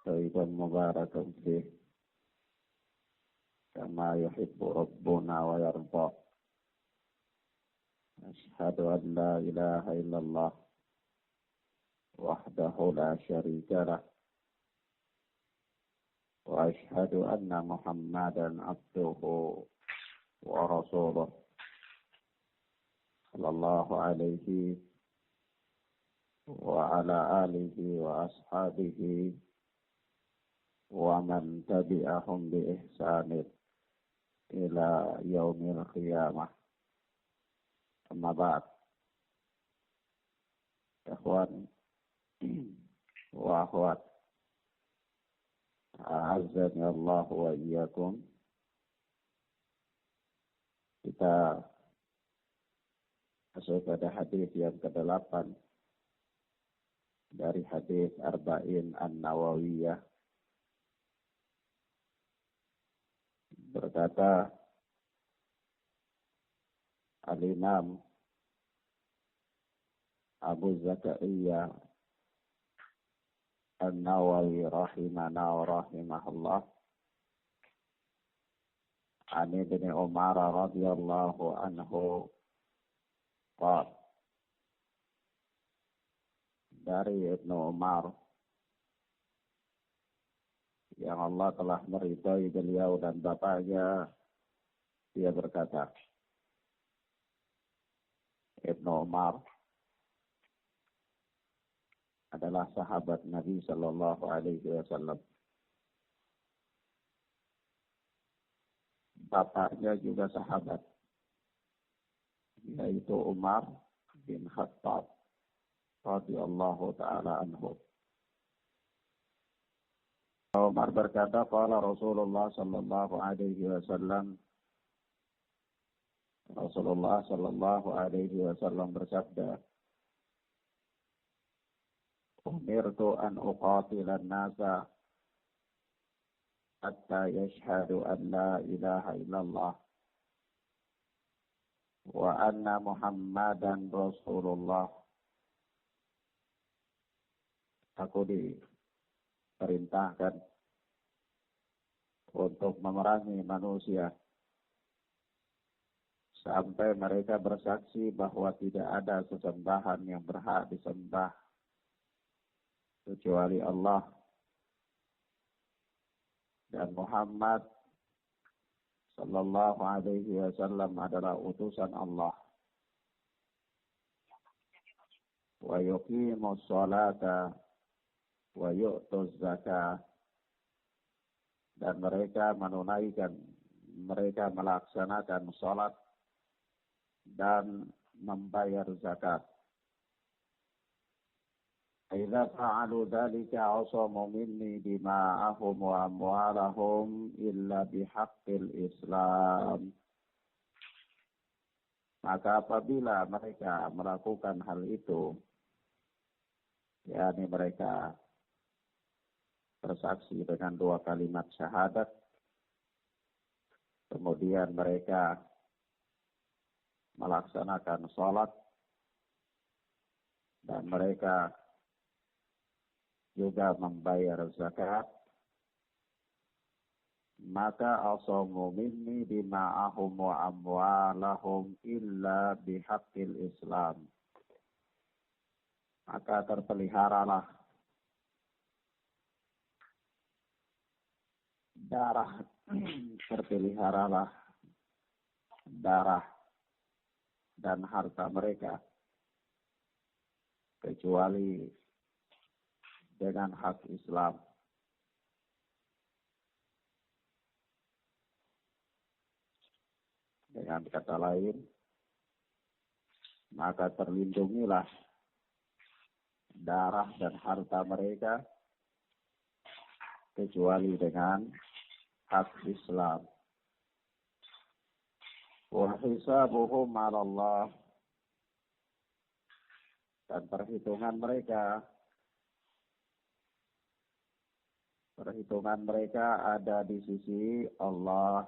طيبا مباركا فيه كما يحب ربنا ويرضى. أشهد أن لا إله إلا الله وحده لا شريك له، وأشهد أن محمدا عبده ورسوله صلى الله عليه وعلى آله وأصحابه ومن تبعهم بإحسان إلى يوم القيامة. أما بعد، إخوان وأخوات, أعزني Allah wa iyyakum. Kita masuk pada hadis yang ke-8 dari hadis Arba'in An-Nawawiyah. Berkata Al-Imam Abu Zakaria An-Nawawi rahimana wa rahimahullah, an Ibn Umar radhiyallahu anhu qala, dari Ibnu Umar yang Allah telah meridhai beliau dan bapaknya, dia berkata, Ibnu Umar adalah sahabat Nabi Sallallahu Alaihi Wasallam. Bapaknya juga sahabat, yaitu Umar bin Khattab radhiyallahu taala anhu. Umar berkata, qala Rasulullah sallallahu alaihi wasallam, Rasulullah sallallahu alaihi wasallam bersabda, umirtu an uqatila an-nasa hatta yashhadu an la ilaha illallah wa anna Muhammadan Rasulullah. Aku diperintahkan untuk memerangi manusia sampai mereka bersaksi bahwa tidak ada sesembahan yang berhak disembah kecuali Allah, dan Muhammad sallallahu alaihi wasallam adalah utusan Allah. Wa yuqimus sholata wa yu'tuz zakah, dan mereka melaksanakan salat dan membayar zakat. Idza fa'alu dzalika 'asamu minni dima'ahum wa amwalahum illa bihaqqil Islam. Maka apabila mereka melakukan hal itu, yakni mereka bersaksi dengan 2 kalimat syahadat, kemudian mereka melaksanakan salat, dan mereka juga membayar zakat, maka asamu minni dima'ahum wa amwalahum illa bihaqqil Islam. Maka terpeliharalah darah dan harta mereka kecuali dengan hak Islam. Dengan kata lain, maka terlindungilah darah dan harta mereka kecuali dengan hak Islam. Wa hisabuhum 'ala Allah, dan perhitungan mereka ada di sisi Allah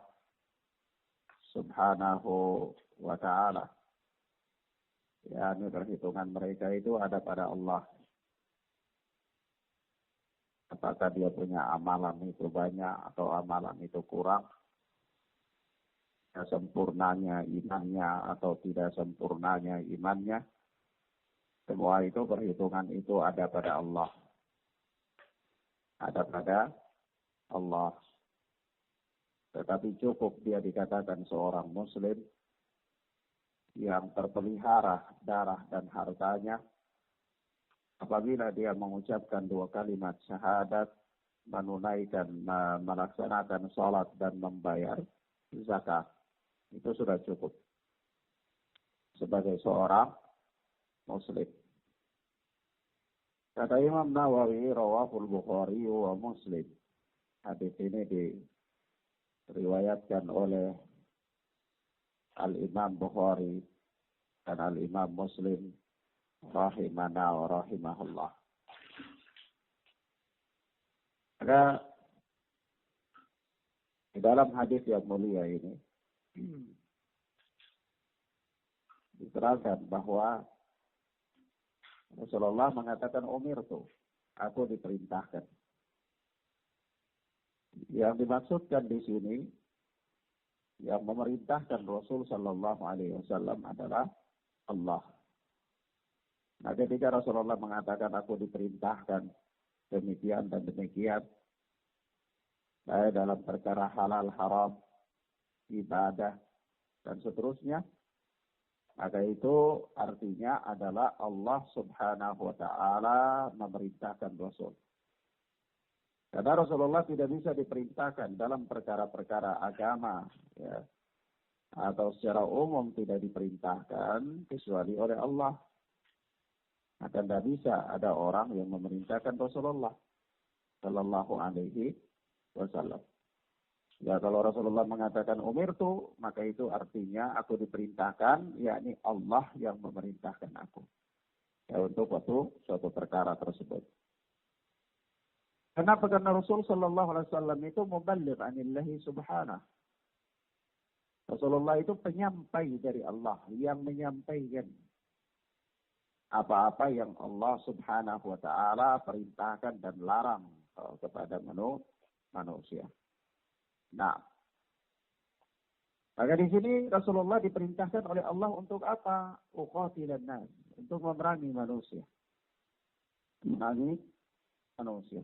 Subhanahu wa ta'ala. Perhitungan mereka itu ada pada Allah. apakah dia punya amalan itu banyak atau amalan itu kurang, sempurnanya imannya atau tidak sempurnanya imannya, semua itu perhitungan itu ada pada Allah. Ada pada Allah. Tetapi cukup dia dikatakan seorang muslim yang terpelihara darah dan hartanya apabila dia mengucapkan 2 kalimat syahadat, menunaikan, melaksanakan sholat dan membayar zakat. Itu sudah cukup sebagai seorang muslim. Kata Imam Nawawi, rawahul Bukhari wa Muslim. Hadis ini diriwayatkan oleh Al-Imam Bukhari dan Al-Imam Muslim rahimana wa rahimahullah. Maka di dalam hadis yang mulia ini diterangkan bahwa Rasulullah mengatakan umirtu, aku diperintahkan. Yang dimaksudkan di sini yang memerintahkan Rasul Sallallahu Alaihi Wasallam adalah Allah. Nah, ketika Rasulullah mengatakan aku diperintahkan demikian dan demikian, baik dalam perkara halal, haram, ibadah, dan seterusnya, maka itu artinya adalah Allah Subhanahu wa Ta'ala memerintahkan Rasul. Karena Rasulullah tidak bisa diperintahkan dalam perkara-perkara agama, ya, atau secara umum tidak diperintahkan kecuali oleh Allah. Maka tidak bisa ada orang yang memerintahkan Rasulullah Sallallahu Alaihi Wasallam. Ya, kalau Rasulullah mengatakan umirtu, maka itu artinya aku diperintahkan, yakni Allah yang memerintahkan aku. Ya, untuk suatu perkara tersebut. Kenapa? Karena Rasul Sallallahu Alaihi Wasallam itu muballigh anillahi subhanahu. Rasulullah itu penyampai dari Allah yang menyampaikan apa-apa yang Allah Subhanahu wa Ta'ala perintahkan dan larang kepada manusia. Nah, maka di sini Rasulullah diperintahkan oleh Allah untuk apa? Uqatilan nas, untuk memerangi manusia. Memerangi manusia.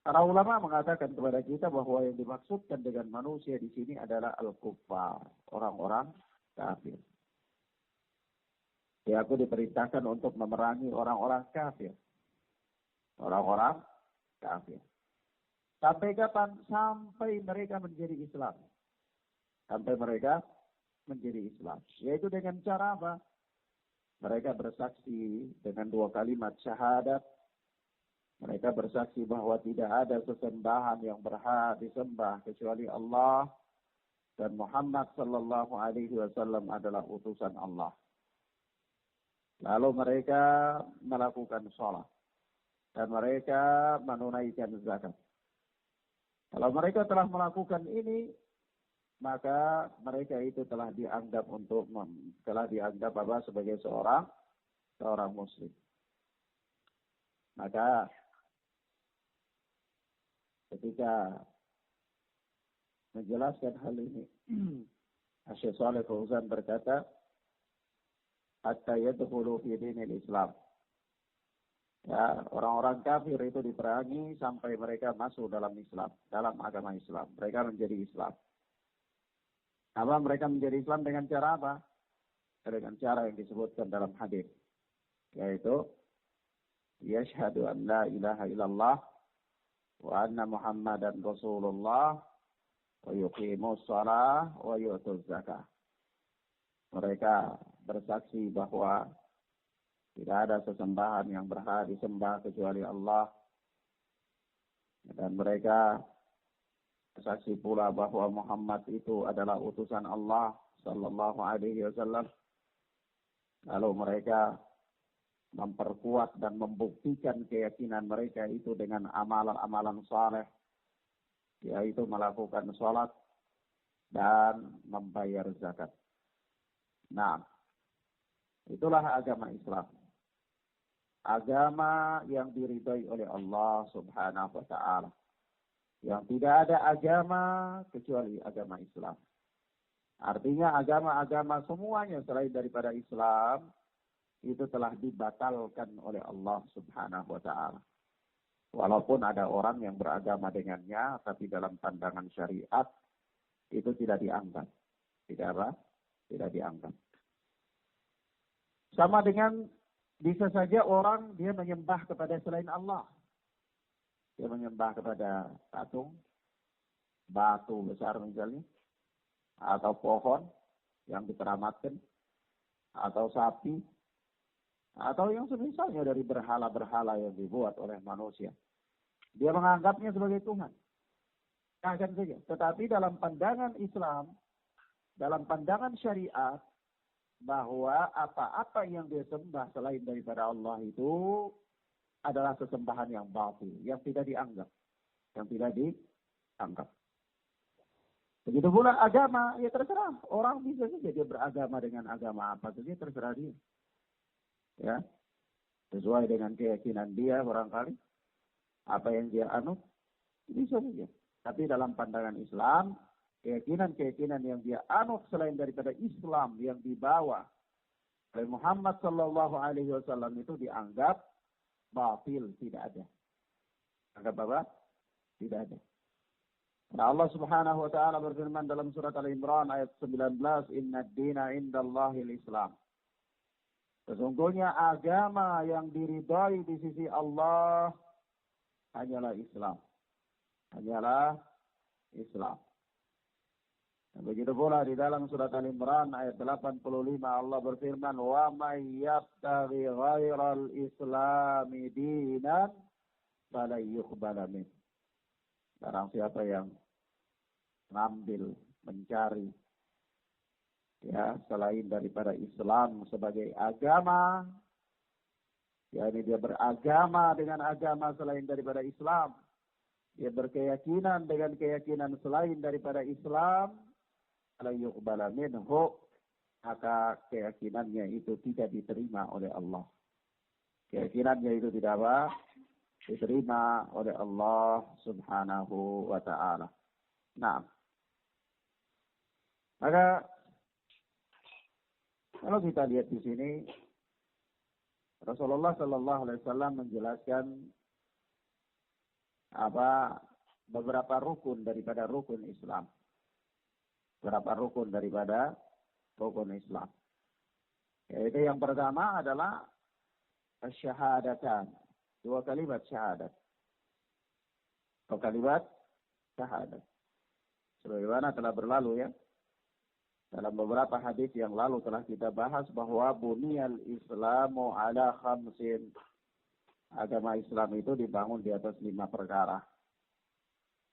Para ulama mengatakan kepada kita bahwa yang dimaksudkan dengan manusia di sini adalah al-kuffar, orang-orang kafir. Ya, aku diperintahkan untuk memerangi orang-orang kafir. Orang-orang kafir. Sampai kapan? Sampai mereka menjadi Islam. Sampai mereka menjadi Islam. Yaitu dengan cara apa? Mereka bersaksi dengan 2 kalimat syahadat. Mereka bersaksi bahwa tidak ada sesembahan yang berhak disembah kecuali Allah. Dan Muhammad Sallallahu Alaihi Wasallam adalah utusan Allah. Lalu mereka melakukan sholat. Dan mereka menunaikan zakat. Kalau mereka telah melakukan ini, maka mereka itu telah dianggap sebagai seorang muslim. Maka ketika menjelaskan hal ini, Syekh Shalih Fauzan berkata, hatta yadkhulu fi dinil Islam. Ya, orang-orang kafir itu diperangi sampai mereka masuk dalam Islam, dalam agama Islam. Mereka menjadi Islam. Apa mereka menjadi Islam dengan cara apa? Dengan cara yang disebutkan dalam hadis, yaitu yashhadu an la ilaha illallah wa anna Muhammadan Rasulullah wa yuqimus shalah wa yu'tuz zakah. Mereka bersaksi bahwa tidak ada sesembahan yang berhak disembah kecuali Allah. Dan mereka bersaksi pula bahwa Muhammad itu adalah utusan Allah Sallallahu Alaihi Wasallam. Lalu mereka memperkuat dan membuktikan keyakinan mereka itu dengan amalan-amalan saleh, yaitu melakukan sholat dan membayar zakat. Nah, itulah agama Islam. agama yang diridhai oleh Allah Subhanahu wa taala. Yang tidak ada agama kecuali agama Islam. Artinya agama-agama semuanya selain daripada Islam itu telah dibatalkan oleh Allah Subhanahu wa taala. Walaupun ada orang yang beragama dengannya, tapi dalam pandangan syariat itu tidak dianggap. Tidak apa? Tidak dianggap. Sama dengan bisa saja orang dia menyembah kepada selain Allah. Dia menyembah kepada patung, batu besar misalnya, atau pohon yang dikeramatkan, atau sapi, atau yang semisalnya dari berhala-berhala yang dibuat oleh manusia. Dia menganggapnya sebagai Tuhan. Akan saja. Tetapi dalam pandangan Islam, dalam pandangan syariat, bahwa apa-apa yang dia sembah selain daripada Allah itu adalah sesembahan yang batil, yang tidak dianggap. Yang tidak dianggap. Begitu pula agama, ya terserah. Orang bisa saja dia beragama dengan agama apa saja, terserah dia. Ya, sesuai dengan keyakinan dia barangkali, apa yang dia anut, bisa saja. Tapi dalam pandangan Islam, keyakinan-keyakinan yang dia anut selain daripada Islam yang dibawa oleh Muhammad sallallahu alaihi wasallam itu dianggap batil, tidak ada. Anggap apa? Tidak ada. Nah, Allah Subhanahu wa taala berfirman dalam surat Al-Imran ayat 19, "Inna ad-dina 'indallahil Islam." Sesungguhnya agama yang diridhai di sisi Allah hanyalah Islam. Hanyalah Islam. Dan begitu pula di dalam surat Al-Imran ayat 85 Allah berfirman, "Wa may yabtaghi ghairal islami dinan fala yuqbala min." Barang siapa yang mengambil, mencari ya selain daripada Islam sebagai agama, yakni dia beragama dengan agama selain daripada Islam, dia berkeyakinan dengan keyakinan selain daripada Islam, la yuqbala minhu, maka keyakinannya itu tidak diterima oleh Allah. Keyakinannya itu tidak apa? Diterima oleh Allah Subhanahu wa taala. Nah, maka kalau kita lihat di sini, Rasulullah Sallallahu Alaihi Wasallam menjelaskan beberapa rukun daripada rukun Islam, beberapa rukun daripada rukun Islam. Yaitu yang pertama adalah syahadatan, dua kalimat syahadat, dua kalimat syahadat. Sebagaimana telah berlalu ya. Dalam beberapa hadis yang lalu telah kita bahas bahwa buniyal Islamu ala khamsin. Agama Islam itu dibangun di atas 5 perkara.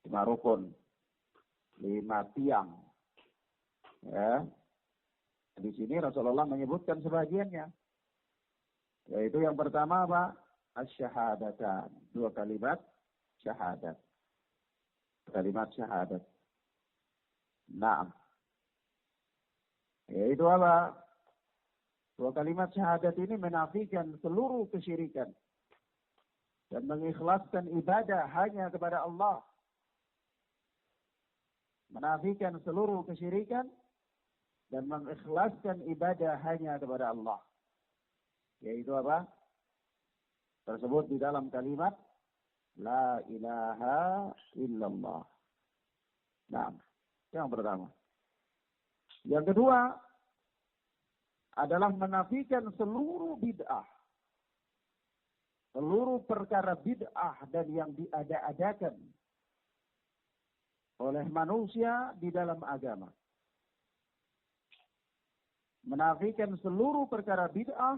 5 rukun. 5 tiang. Ya. Di sini Rasulullah menyebutkan sebagiannya. Yaitu yang pertama apa? Asyhadatan. 2 kalimat syahadat. Kalimat syahadat. Naam. Yaitu apa? 2 kalimat syahadat ini menafikan seluruh kesyirikan dan mengikhlaskan ibadah hanya kepada Allah. Menafikan seluruh kesyirikan dan mengikhlaskan ibadah hanya kepada Allah. Yaitu apa? Tersebut di dalam kalimat La ilaha illallah. Nah, yang pertama. Yang kedua adalah menafikan seluruh bid'ah. Seluruh perkara bid'ah dan yang diada-adakan oleh manusia di dalam agama. Menafikan seluruh perkara bid'ah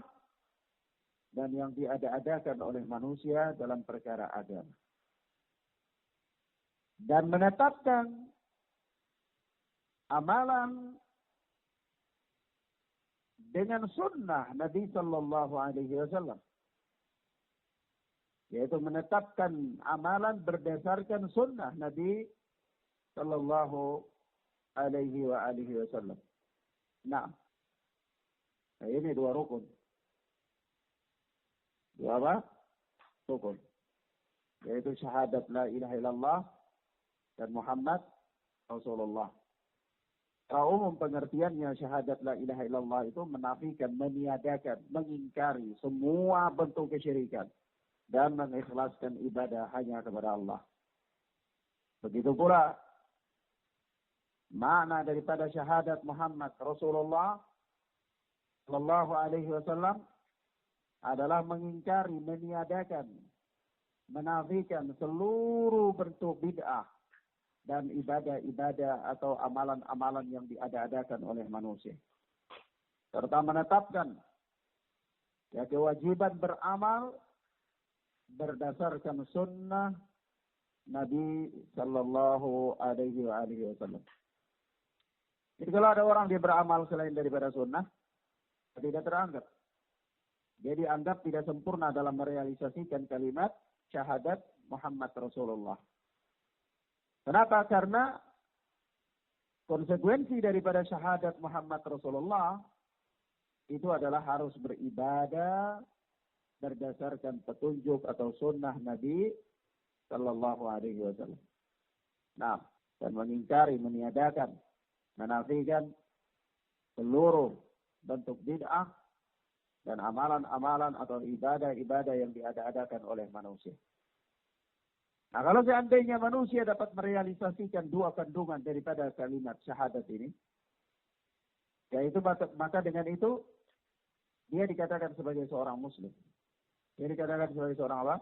dan yang diada-adakan oleh manusia dalam perkara agama. Dan menetapkan amalan dengan sunnah Nabi Sallallahu Alaihi Wasallam, yaitu menetapkan amalan berdasarkan sunnah Nabi Sallallahu Alaihi Wasallam. Nah, ini 2 rukun. Dua apa? Rukun. Yaitu syahadat la ilaha illallah dan Muhammad Rasulullah. Kalau umum pengertiannya syahadat la ilaha illallah itu menafikan, meniadakan, mengingkari semua bentuk kesyirikan dan mengikhlaskan ibadah hanya kepada Allah. Begitu pula makna daripada syahadat Muhammad Rasulullah sallallahu alaihi wasallam adalah mengingkari, meniadakan, menafikan seluruh bentuk bid'ah dan ibadah-ibadah atau amalan-amalan yang diada-adakan oleh manusia. Serta menetapkan kewajiban beramal berdasarkan sunnah Nabi sallallahu alaihi wasallam. Jadi kalau ada orang dia beramal selain daripada sunnah, tidak teranggap. Dia dianggap tidak sempurna dalam merealisasikan kalimat syahadat Muhammad Rasulullah. Kenapa? Karena konsekuensi daripada syahadat Muhammad Rasulullah itu adalah harus beribadah berdasarkan petunjuk atau sunnah Nabi sallallahu alaihi wasallam. Nah, dan mengingkari, meniadakan, menafikan seluruh bentuk bid'ah dan amalan-amalan atau ibadah-ibadah yang diada-adakan oleh manusia. Nah, kalau seandainya manusia dapat merealisasikan dua kandungan daripada kalimat syahadat ini, yaitu maka dengan itu dia dikatakan sebagai seorang muslim. Dia dikatakan sebagai seorang apa?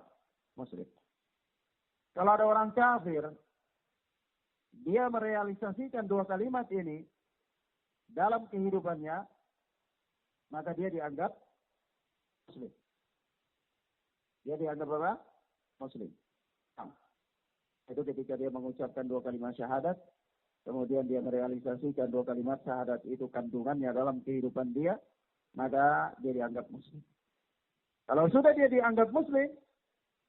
Muslim. Kalau ada orang kafir, dia merealisasikan dua kalimat ini dalam kehidupannya, maka dia dianggap muslim. Dia dianggap apa? Muslim. Itu ketika dia mengucapkan dua kalimat syahadat, kemudian dia merealisasikan dua kalimat syahadat itu kandungannya dalam kehidupan dia, maka dia dianggap muslim. Kalau sudah dia dianggap muslim,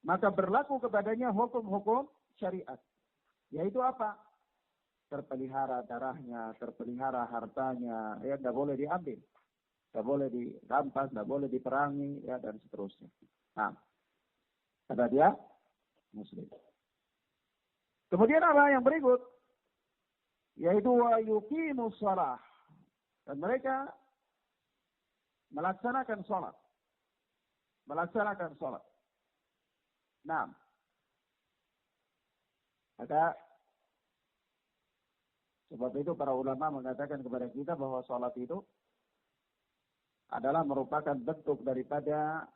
maka berlaku kepadanya hukum-hukum syariat. Yaitu apa? Terpelihara darahnya, terpelihara hartanya, ya tidak boleh diambil. Tidak boleh dirampas, tidak boleh diperangi, ya dan seterusnya. Nah, kata dia muslim. Kemudian apa yang berikut? Yaitu wa yuqimus shalah. Dan mereka melaksanakan salat. Melaksanakan salat. Nah, maka sebab itu para ulama mengatakan kepada kita bahwa salat itu adalah merupakan bentuk daripada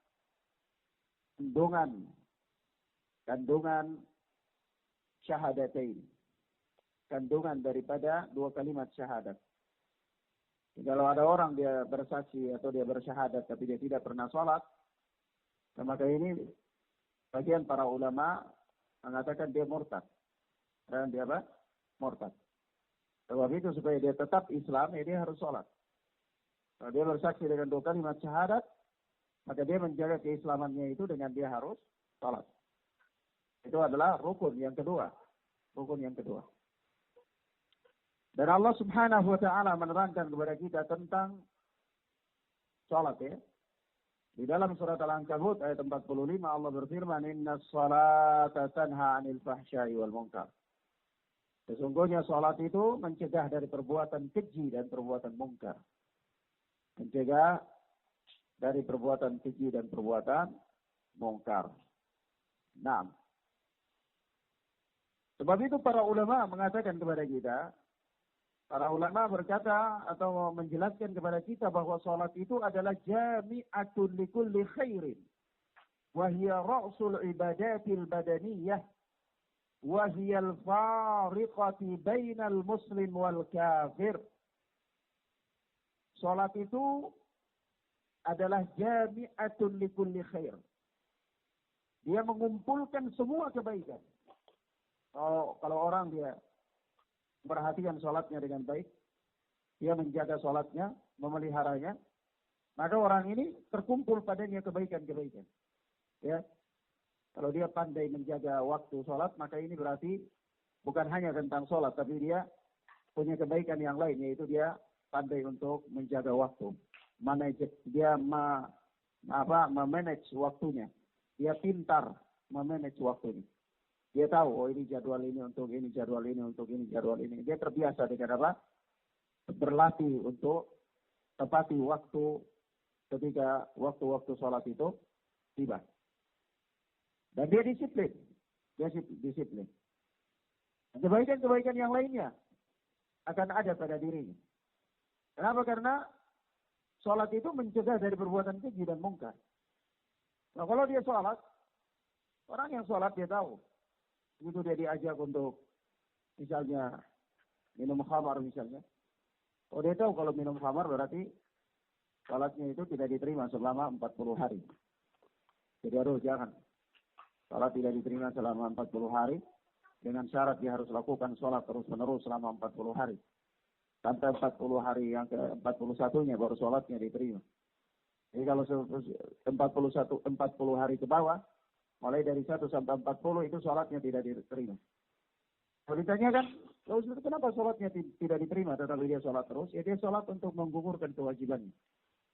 kandungan syahadatain. Kandungan daripada dua kalimat syahadat. Kalau ada orang dia bersaksi atau dia bersyahadat tapi dia tidak pernah sholat, maka ini bagian para ulama mengatakan dia murtad. Dan dia apa? Murtad. Sebab itu supaya dia tetap Islam, ya dia harus sholat. Kalau dia bersaksi dengan dua kalimat syahadat, maka dia menjaga keislamannya itu dengan dia harus sholat. Itu adalah rukun yang kedua. Rukun yang kedua. Dan Allah Subhanahu wa taala menerangkan kepada kita tentang salat ya. Di dalam surat Al-Ankabut ayat 45 Allah berfirman, "Innas salata tanha 'anil fahsya'i wal munkar." Sesungguhnya salat itu mencegah dari perbuatan keji dan perbuatan mungkar. Mencegah dari perbuatan keji dan perbuatan mungkar. Nah, sebab itu para ulama mengatakan kepada kita, para ulama berkata atau menjelaskan kepada kita bahwa salat itu adalah jami'atun likulli khairin. Wa hiya ra'sul ibadatil badaniyah. Wa hiya al-fariqati bainal muslim wal kafir. Salat itu adalah jami'atun likulli khair. Dia mengumpulkan semua kebaikan. Kalau orang dia perhatikan sholatnya dengan baik, dia menjaga sholatnya, memeliharanya, maka orang ini terkumpul padanya kebaikan-kebaikan. Ya, kalau dia pandai menjaga waktu sholat, maka ini berarti bukan hanya tentang sholat, tapi dia punya kebaikan yang lain, yaitu dia pandai untuk menjaga waktu. Dia memanage waktunya. Dia pintar memanage waktunya. Dia tahu, oh ini jadwal ini untuk ini, jadwal ini untuk ini, jadwal ini. Dia terbiasa dengan apa? Berlatih untuk tepati waktu ketika waktu-waktu sholat itu tiba. Dan dia disiplin. Dia disiplin. Kebaikan-kebaikan yang lainnya akan ada pada dirinya. Kenapa? Karena sholat itu mencegah dari perbuatan keji dan mungkar. Nah, kalau dia sholat, orang yang sholat dia tahu. Begitu dia diajak untuk misalnya minum khamar misalnya. Oh, dia tahu kalau minum khamar berarti sholatnya itu tidak diterima selama 40 hari. Jadi aduh jangan. Sholat tidak diterima selama 40 hari. Dengan syarat dia harus lakukan sholat terus-menerus selama 40 hari. Sampai 40 hari yang ke-41-nya baru sholatnya diterima. Jadi kalau 40 hari ke bawah, mulai dari 1 sampai 40 itu sholatnya tidak diterima. Kalau ditanyakan, kenapa sholatnya tidak diterima tetapi dia sholat terus? Ya dia sholat untuk menggugurkan kewajibannya.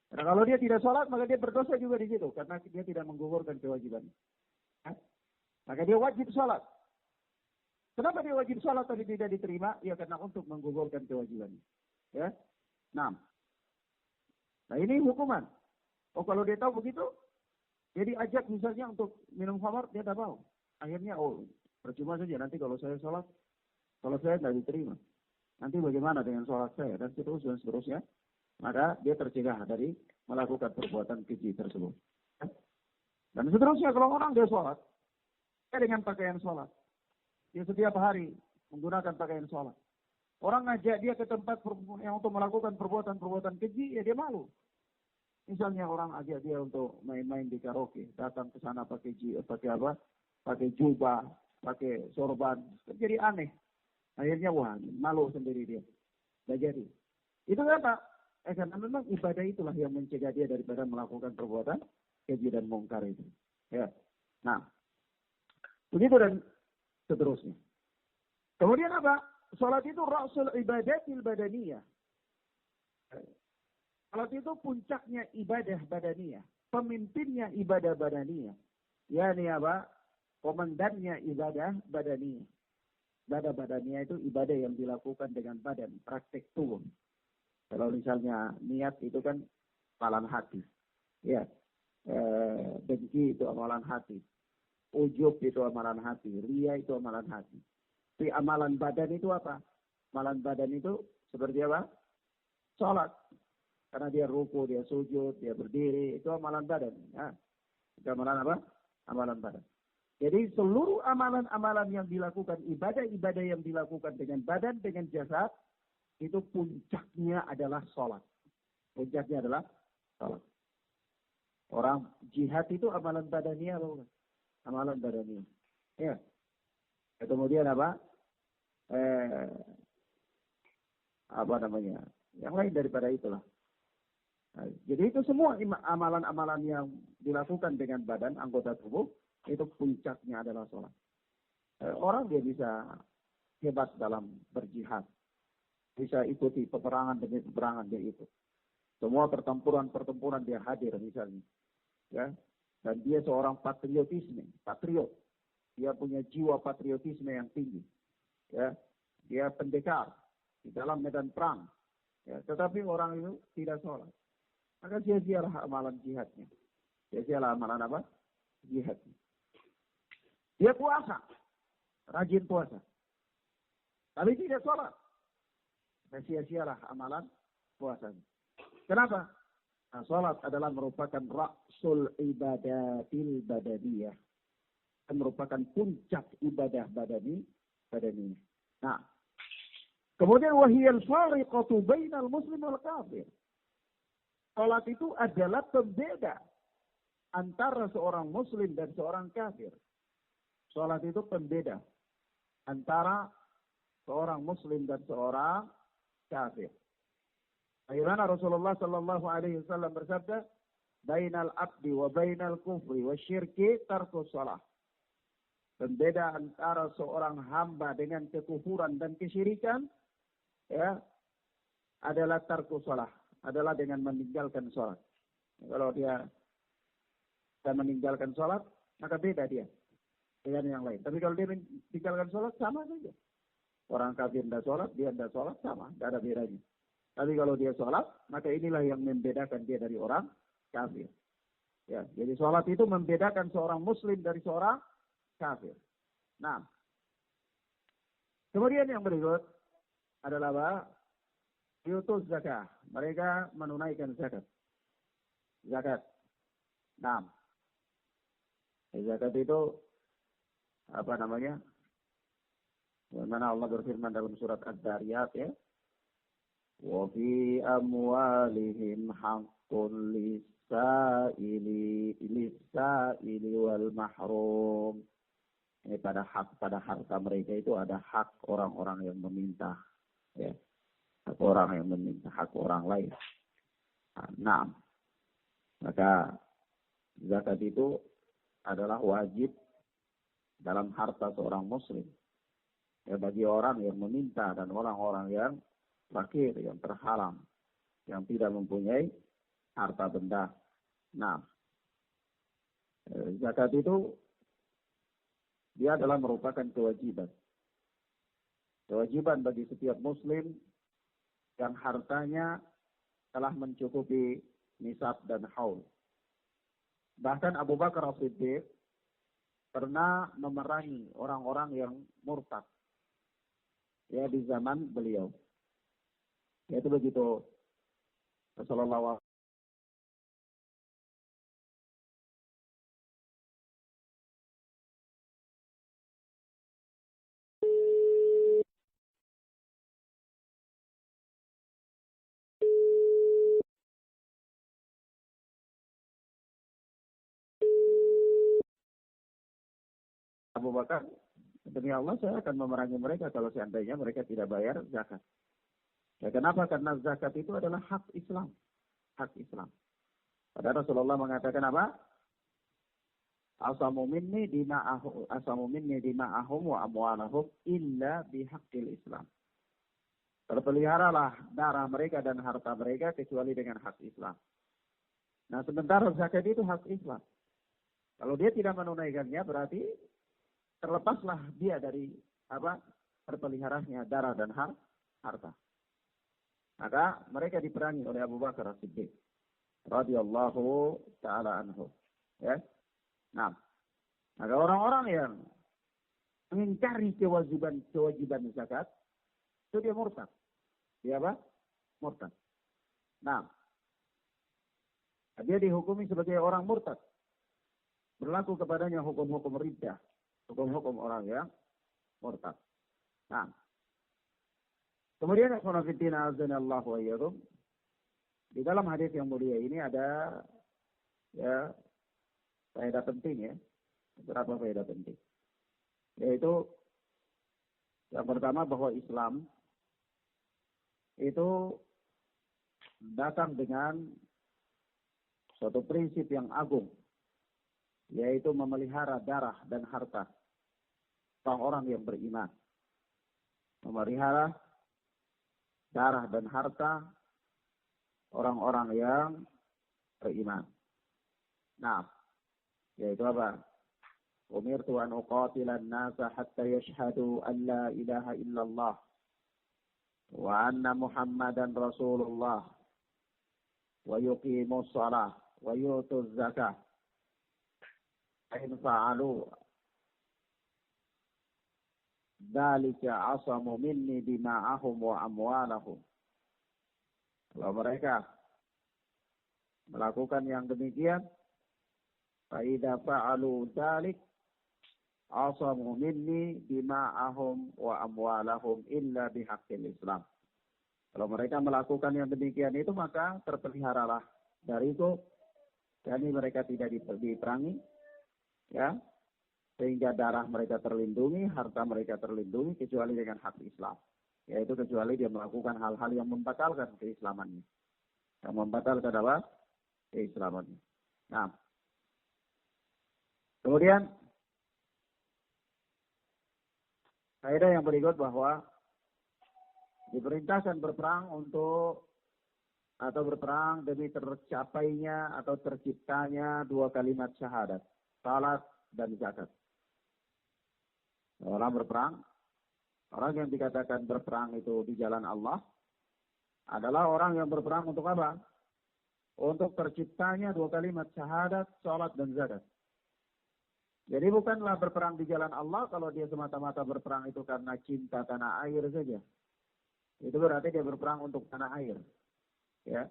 Karena kalau dia tidak sholat, maka dia berdosa juga di situ. Karena dia tidak menggugurkan kewajibannya. Maka dia wajib sholat. Kenapa dia wajib sholat tapi tidak diterima? Ya karena untuk menggugurkan kewajibannya. Ya. Nah ini hukuman. Oh kalau dia tahu begitu, dia diajak misalnya untuk minum khamar, dia tak mau. Akhirnya percuma saja nanti kalau saya sholat tidak diterima. Nanti bagaimana dengan sholat saya dan seterusnya. Maka dia tercegah dari melakukan perbuatan keji tersebut. Dan seterusnya kalau orang dia sholat, dengan pakaian sholat. Dia setiap hari menggunakan pakaian sholat. Orang ngajak dia ke tempat yang untuk melakukan perbuatan-perbuatan keji, ya dia malu. Misalnya orang ajak dia untuk main-main di karaoke, datang ke sana pakai apa? Pakai jubah, pakai sorban, jadi aneh. Akhirnya malu sendiri dia. Tidak jadi. Itu apa? Karena memang ibadah itulah yang mencegah dia daripada melakukan perbuatan keji dan mungkar itu. Ya. Nah, begitu dan seterusnya. Kemudian apa? Salat itu ra'sul ibadatil badaniyah. Salat itu puncaknya ibadah badaniyah. Pemimpinnya ibadah badaniyah. Yani apa? Komandannya ibadah badaniyah. Ibadah badaniyah itu ibadah yang dilakukan dengan badan, praktek tubuh. Kalau misalnya niat itu kan amalan hati. Ya. Benci itu amalan hati. Ujub itu amalan hati, ria itu amalan hati. Tapi amalan badan itu apa? Amalan badan itu seperti apa? Sholat. Karena dia ruku, dia sujud, dia berdiri, itu amalan badan. Ya. Itu amalan apa? Amalan badan. Jadi seluruh amalan-amalan yang dilakukan, ibadah-ibadah yang dilakukan dengan badan, dengan jasad, itu puncaknya adalah sholat. Puncaknya adalah sholat. Orang jihad itu amalan badannya apa bukan? Amalan badannya. Ya. Kemudian apa? Apa namanya? Yang lain daripada itulah. Nah, jadi itu semua amalan-amalan yang dilakukan dengan badan, anggota tubuh, itu puncaknya adalah sholat. Orang dia bisa hebat dalam berjihad. Bisa ikuti peperangan demi peperangan dia ikut. Semua pertempuran dia hadir misalnya. Ya. Dan dia seorang patriot. Dia punya jiwa patriotisme yang tinggi. Ya. Dia pendekar di dalam medan perang. Ya. Tetapi orang itu tidak sholat. Maka sia-sialah amalan jihadnya. Sia-sialah amalan apa? Jihadnya. Dia puasa. Rajin puasa. Tapi tidak sholat. Maka sia-sialah amalan puasanya. Kenapa? Nah, salat adalah merupakan ra'sul ibadatil badaniyah. Merupakan puncak ibadah badaniyah. Nah, kemudian wahiyal fariqatu bainal muslim wal kafir. Salat itu adalah pembeda antara seorang muslim dan seorang kafir. Salat itu pembeda antara seorang muslim dan seorang kafir. Bagaimana Rasulullah sallallahu alaihi wasallam bersabda, "Bainal abdi wa bainal kufri wa syirki tarkus shalah." Pembeda antara seorang hamba dengan kekufuran dan kesyirikan ya adalah tarkus shalah, adalah dengan meninggalkan salat. Kalau dia dan meninggalkan sholat, maka beda dia dengan yang lain. Tapi kalau dia meninggalkan sholat, sama saja. Orang kafir tidak sholat, dia tidak sholat, sama. Tidak ada bedanya. Tapi kalau dia sholat, maka inilah yang membedakan dia dari orang kafir. Ya, jadi sholat itu membedakan seorang muslim dari seorang kafir. Nah, kemudian yang berikut adalah apa? Yutus zakat. Mereka menunaikan zakat. Zakat. Nah, zakat itu apa namanya? Bagaimana Allah berfirman dalam surat Ad-Dariyat ya. Wa fi amwalihim haqqun lis-sa'ili wal mahrum. Ini pada harta mereka itu ada hak orang-orang yang meminta. Ya. Hak orang yang meminta, hak orang lain. Nah, maka zakat itu adalah wajib dalam harta seorang muslim. Ya, bagi orang yang meminta dan orang-orang yang fakir, yang terhalang, yang tidak mempunyai harta benda. Nah, zakat itu dia adalah merupakan kewajiban. Kewajiban bagi setiap muslim yang hartanya telah mencukupi nisab dan haul. Bahkan Abu Bakar As-Siddiq pernah memerangi orang-orang yang murtad ya di zaman beliau. Yaitu begitu Rasulullah Abu Bakar, demi Allah saya akan memerangi mereka kalau seandainya mereka tidak bayar zakat. Ya, kenapa? Karena zakat itu adalah hak Islam. Hak Islam. Padahal Rasulullah mengatakan apa? Asamu minni dima'ahum wa amwalahum illa bihaqqil Islam. Terpeliharalah darah mereka dan harta mereka kecuali dengan hak Islam. Nah, sementara zakat itu hak Islam. Kalau dia tidak menunaikannya berarti terlepaslah dia dari terpeliharanya darah dan harta. Maka mereka diperangi oleh Abu Bakar As-Siddiq radhiyallahu taala anhu. Ya. Nah, maka orang-orang yang mengingkari kewajiban zakat itu dia murtad. Dia apa? Murtad. Nah, dia dihukumi sebagai orang murtad. Berlaku kepadanya hukum-hukum riddah. Hukum-hukum orang yang murtad. Nah, kemudian khonafidina azanallahu wa iyyakum. Di dalam hadis yang mulia ini ada ya faedah penting ya. Beberapa faedah penting. Yaitu yang pertama bahwa Islam itu datang dengan suatu prinsip yang agung, yaitu memelihara darah dan harta orang-orang yang beriman. Memelihara darah dan harta orang-orang yang beriman. Nah, yaitu apa? Umirtu an uqatila an-nasa hatta yashhadu an la ilaha illallah wa anna Muhammadan Rasulullah wa yuqimus shalah wa yutuz zakah. In fa'alu dzalika asamu minni dima'ahum wa amwalahum. Kalau mereka melakukan yang demikian, fa idza fa'alu dzalik asamu minni dima'ahum wa amwalahum illa bihaqqil Islam. Kalau mereka melakukan yang demikian itu maka terpeliharalah dariku, yakni mereka tidak diperangi, ya, sehingga darah mereka terlindungi, harta mereka terlindungi kecuali dengan hak Islam, yaitu kecuali dia melakukan hal-hal yang membatalkan keislamannya, yang membatalkan apa? Keislamannya. Nah, kemudian faedah yang berikut bahwa diperintahkan berperang untuk atau berperang demi tercapainya atau terciptanya dua kalimat syahadat, salat dan zakat. Orang berperang, orang yang dikatakan berperang itu di jalan Allah adalah orang yang berperang untuk apa? Untuk terciptanya dua kalimat syahadat, salat dan zakat. Jadi bukanlah berperang di jalan Allah kalau dia semata-mata berperang itu karena cinta tanah air saja. Itu berarti dia berperang untuk tanah air. Ya.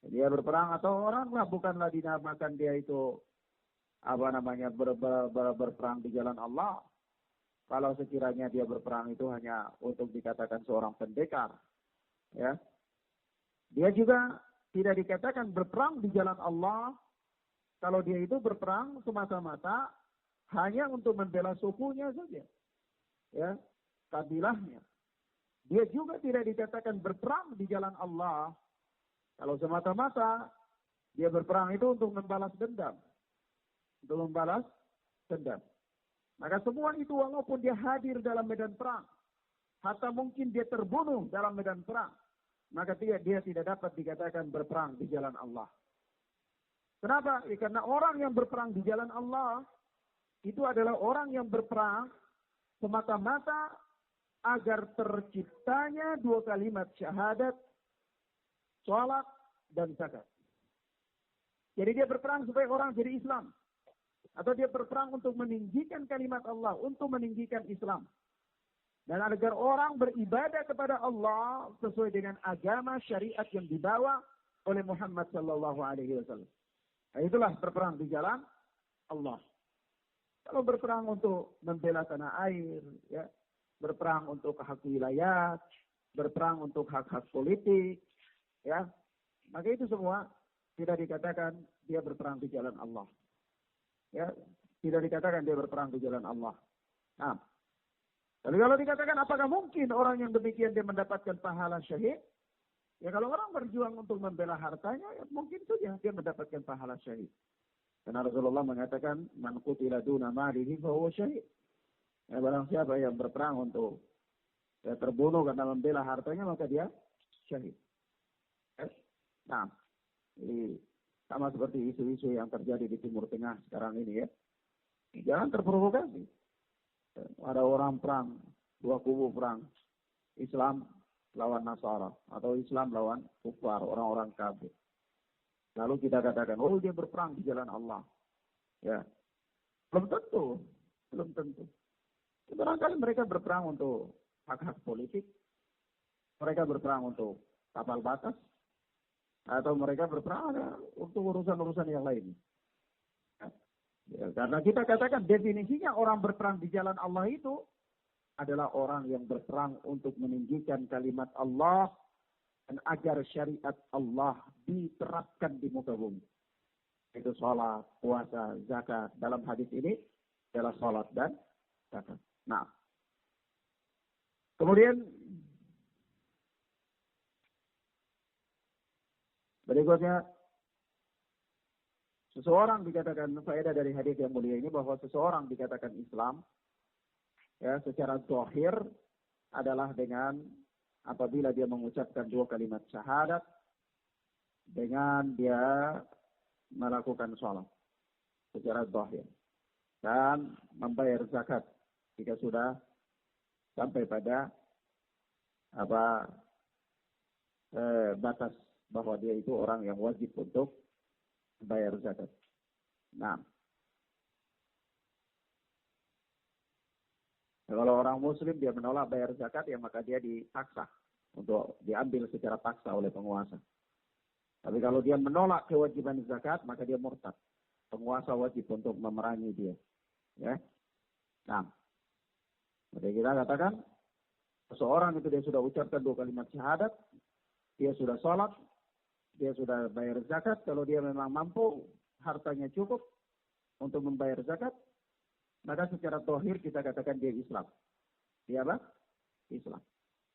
Dia berperang atau oranglah bukanlah dinamakan dia itu berperang di jalan Allah. Kalau sekiranya dia berperang itu hanya untuk dikatakan seorang pendekar. Ya. Dia juga tidak dikatakan berperang di jalan Allah kalau dia itu berperang semata-mata hanya untuk membela sukunya saja. Ya, kabilahnya. Dia juga tidak dikatakan berperang di jalan Allah kalau semata-mata dia berperang itu untuk membalas dendam. Untuk membalas dendam. Maka semua itu walaupun dia hadir dalam medan perang, atau mungkin dia terbunuh dalam medan perang, maka dia tidak dapat dikatakan berperang di jalan Allah. Kenapa? Karena orang yang berperang di jalan Allah itu adalah orang yang berperang semata-mata agar terciptanya dua kalimat syahadat, sholat, dan zakat. Jadi dia berperang supaya orang jadi Islam. Atau dia berperang untuk meninggikan kalimat Allah, untuk meninggikan Islam. Dan agar orang beribadah kepada Allah sesuai dengan agama syariat yang dibawa oleh Muhammad sallallahu alaihi wasallam. Nah, itulah berperang di jalan Allah. Kalau berperang untuk membela tanah air, ya, berperang untuk hak wilayah, berperang untuk hak-hak politik, ya, maka itu semua tidak dikatakan dia berperang di jalan Allah. Ya, tidak dikatakan dia berperang di jalan Allah. Nah, tapi kalau dikatakan apakah mungkin orang yang demikian dia mendapatkan pahala syahid? Ya kalau orang berjuang untuk membela hartanya, ya mungkin saja dia mendapatkan pahala syahid. Karena Rasulullah mengatakan, man qutila duna malihi fahuwa syahid. Ya, barang siapa yang berperang untuk terbunuh karena membela hartanya, maka dia syahid. Nah, ini sama seperti isu-isu yang terjadi di Timur Tengah sekarang ini ya. Jangan terprovokasi. Ada orang perang, dua kubu perang. Islam lawan Nasara atau Islam lawan kufar, orang-orang kafir. Lalu kita katakan, oh dia berperang di jalan Allah. Ya, belum tentu. Barangkali mereka berperang untuk hak-hak politik, mereka berperang untuk kapal batas, atau mereka berperang untuk urusan-urusan yang lain. Ya, karena kita katakan definisinya orang berperang di jalan Allah itu adalah orang yang berperang untuk meninggikan kalimat Allah dan agar syariat Allah diterapkan di muka bumi. Itu sholat, puasa, zakat. Dalam hadis ini adalah sholat dan zakat. Nah, kemudian berikutnya seseorang dikatakan, faedah dari hadis yang mulia ini bahwa seseorang dikatakan Islam ya secara zahir adalah dengan apabila dia mengucapkan dua kalimat syahadat dengan dia melakukan sholat secara zahir dan membayar zakat jika sudah sampai pada batas bahwa dia itu orang yang wajib untuk bayar zakat. Nah, kalau orang muslim dia menolak bayar zakat, ya maka dia dipaksa untuk diambil secara paksa oleh penguasa. Tapi kalau dia menolak kewajiban zakat, maka dia murtad. Penguasa wajib untuk memerangi dia. Ya. Nah, jadi kita katakan, seseorang itu dia sudah ucapkan dua kalimat syahadat, dia sudah sholat, dia sudah bayar zakat, kalau dia memang mampu, hartanya cukup untuk membayar zakat, maka secara zahir kita katakan dia Islam. Dia apa? Islam.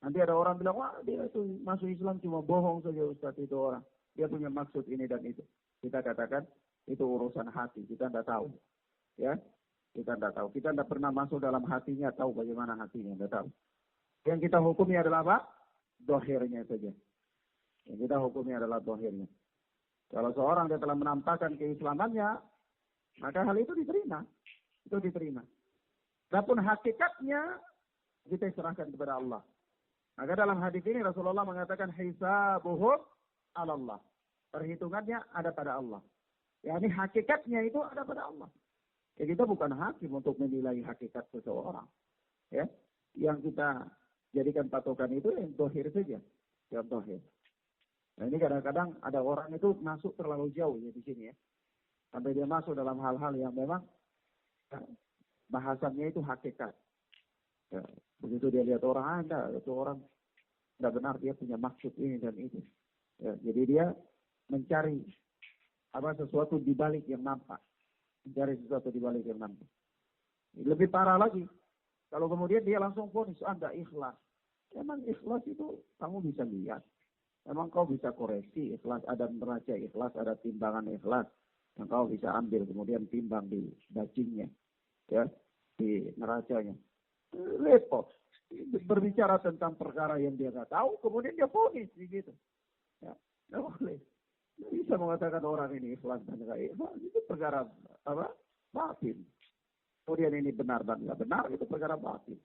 Nanti ada orang bilang, wah dia itu masuk Islam cuma bohong saja Ustaz itu orang. Dia punya maksud ini dan itu. Kita katakan itu urusan hati, kita tidak tahu. Ya, kita tidak tahu. Kita tidak pernah masuk dalam hatinya, tahu bagaimana hatinya, tidak tahu. Yang kita hukumi adalah apa? Zahirnya saja. Yang kita hukumnya adalah zahirnya. Kalau seorang dia telah menampakkan keislamannya, maka hal itu diterima. Itu diterima. Adapun hakikatnya kita serahkan kepada Allah. Maka dalam hadis ini Rasulullah mengatakan hisabuhum 'ala Allah. Perhitungannya ada pada Allah. Yani hakikatnya itu ada pada Allah. Ya, kita bukan hakim untuk menilai hakikat seseorang. Ya, yang kita jadikan patokan itu yang zahir saja, yang zahir. Nah, ini kadang-kadang ada orang itu masuk terlalu jauh ya di sini ya. Sampai dia masuk dalam hal-hal yang memang ya, bahasannya itu hakikat. Ya, begitu dia lihat orang itu orang tidak benar, dia punya maksud ini dan itu. Ya, jadi dia mencari sesuatu di balik yang nampak. Mencari sesuatu di balik yang nampak. Lebih parah lagi, kalau kemudian dia langsung vonis, Anda ikhlas. Emang ikhlas itu kamu bisa lihat. Emang kau bisa koreksi ikhlas, ada neraca ikhlas, ada timbangan ikhlas yang kau bisa ambil kemudian timbang di dagingnya, ya, di neracanya. Repot. Berbicara tentang perkara yang dia nggak tahu, kemudian dia vonis begitu. Ya, nggak boleh. Nggak bisa mengatakan orang ini ikhlas dan nggak ikhlas, itu perkara batin. Kemudian ini benar dan nggak benar, itu perkara batin.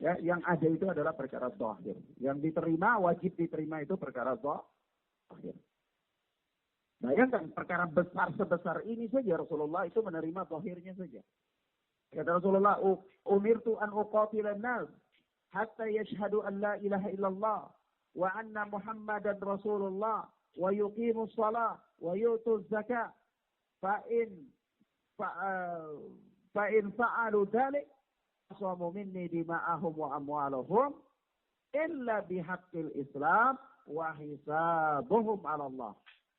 Ya, yang ada itu adalah perkara zahir. Yang diterima, wajib diterima itu perkara zahir. Bayangkan perkara besar sebesar ini saja Rasulullah itu menerima zahirnya saja. Kata Rasulullah, umirtu an uqatila an-nas hatta yashhadu an la ilaha illallah wa anna Muhammadan Rasulullah wa yuqimus shalah wa yutuz zakah fa in fa'alu dzalik asamu minni dima'ahum wa amwaluhum illa bihaqqil Islam wa hisabuhum 'ala Allah.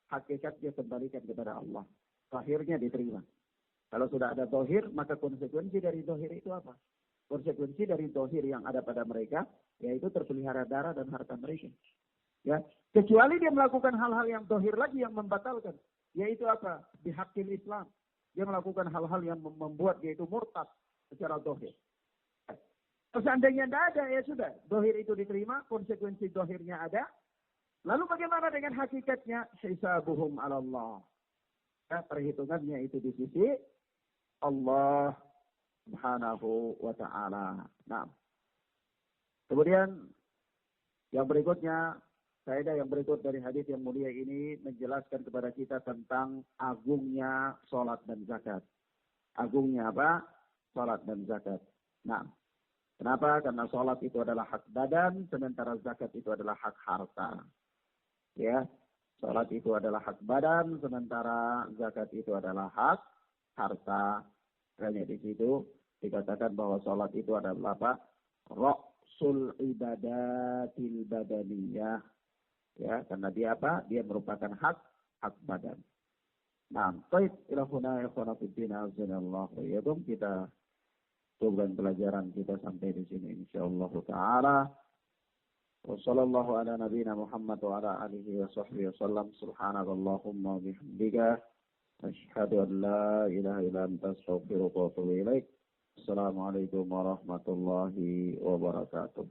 Hakikatnya kembalikan kepada Allah. Zahirnya diterima. Kalau sudah ada zahir, maka konsekuensi dari zahir itu apa? Konsekuensi dari zahir yang ada pada mereka yaitu terpelihara darah dan harta mereka. Ya, kecuali dia melakukan hal-hal yang zahir lagi yang membatalkan, yaitu apa? Bihaqqil Islam. Dia melakukan hal-hal yang membuat dia itu murtad secara zahir. Seandainya tidak ada, ya sudah. Zahir itu diterima, konsekuensi zahirnya ada. Lalu bagaimana dengan hakikatnya? Hisabuhum 'ala Allah. Ya, perhitungannya itu di sisi Allah Subhanahu wa ta'ala. Nah. Kemudian yang berikutnya, faedah yang berikut dari hadis yang mulia ini menjelaskan kepada kita tentang agungnya salat dan zakat. Agungnya apa? Salat dan zakat. Nah, kenapa? Karena salat itu adalah hak badan, sementara zakat itu adalah hak harta. Ya, salat itu adalah hak badan, sementara zakat itu adalah hak harta. Hanya di situ dikatakan bahwa salat itu adalah apa? Ra'sul ibadatil badaniyah. Ya, karena dia apa? Dia merupakan hak badan. Nah, baik, ilahuna ikhwana fiddin azanallahu wa iyyakum. Kita cukupkan pelajaran kita sampai di sini insyaallah taala. Wassallallahu ala nabiyyina Muhammad wa ala alihi wa sahbihi wasallam. Subhanakallahumma wa bihamdika asyhadu an la ilaha illa anta astaghfiruka wa atubu ilaik. Assalamualaikum warahmatullahi wabarakatuh.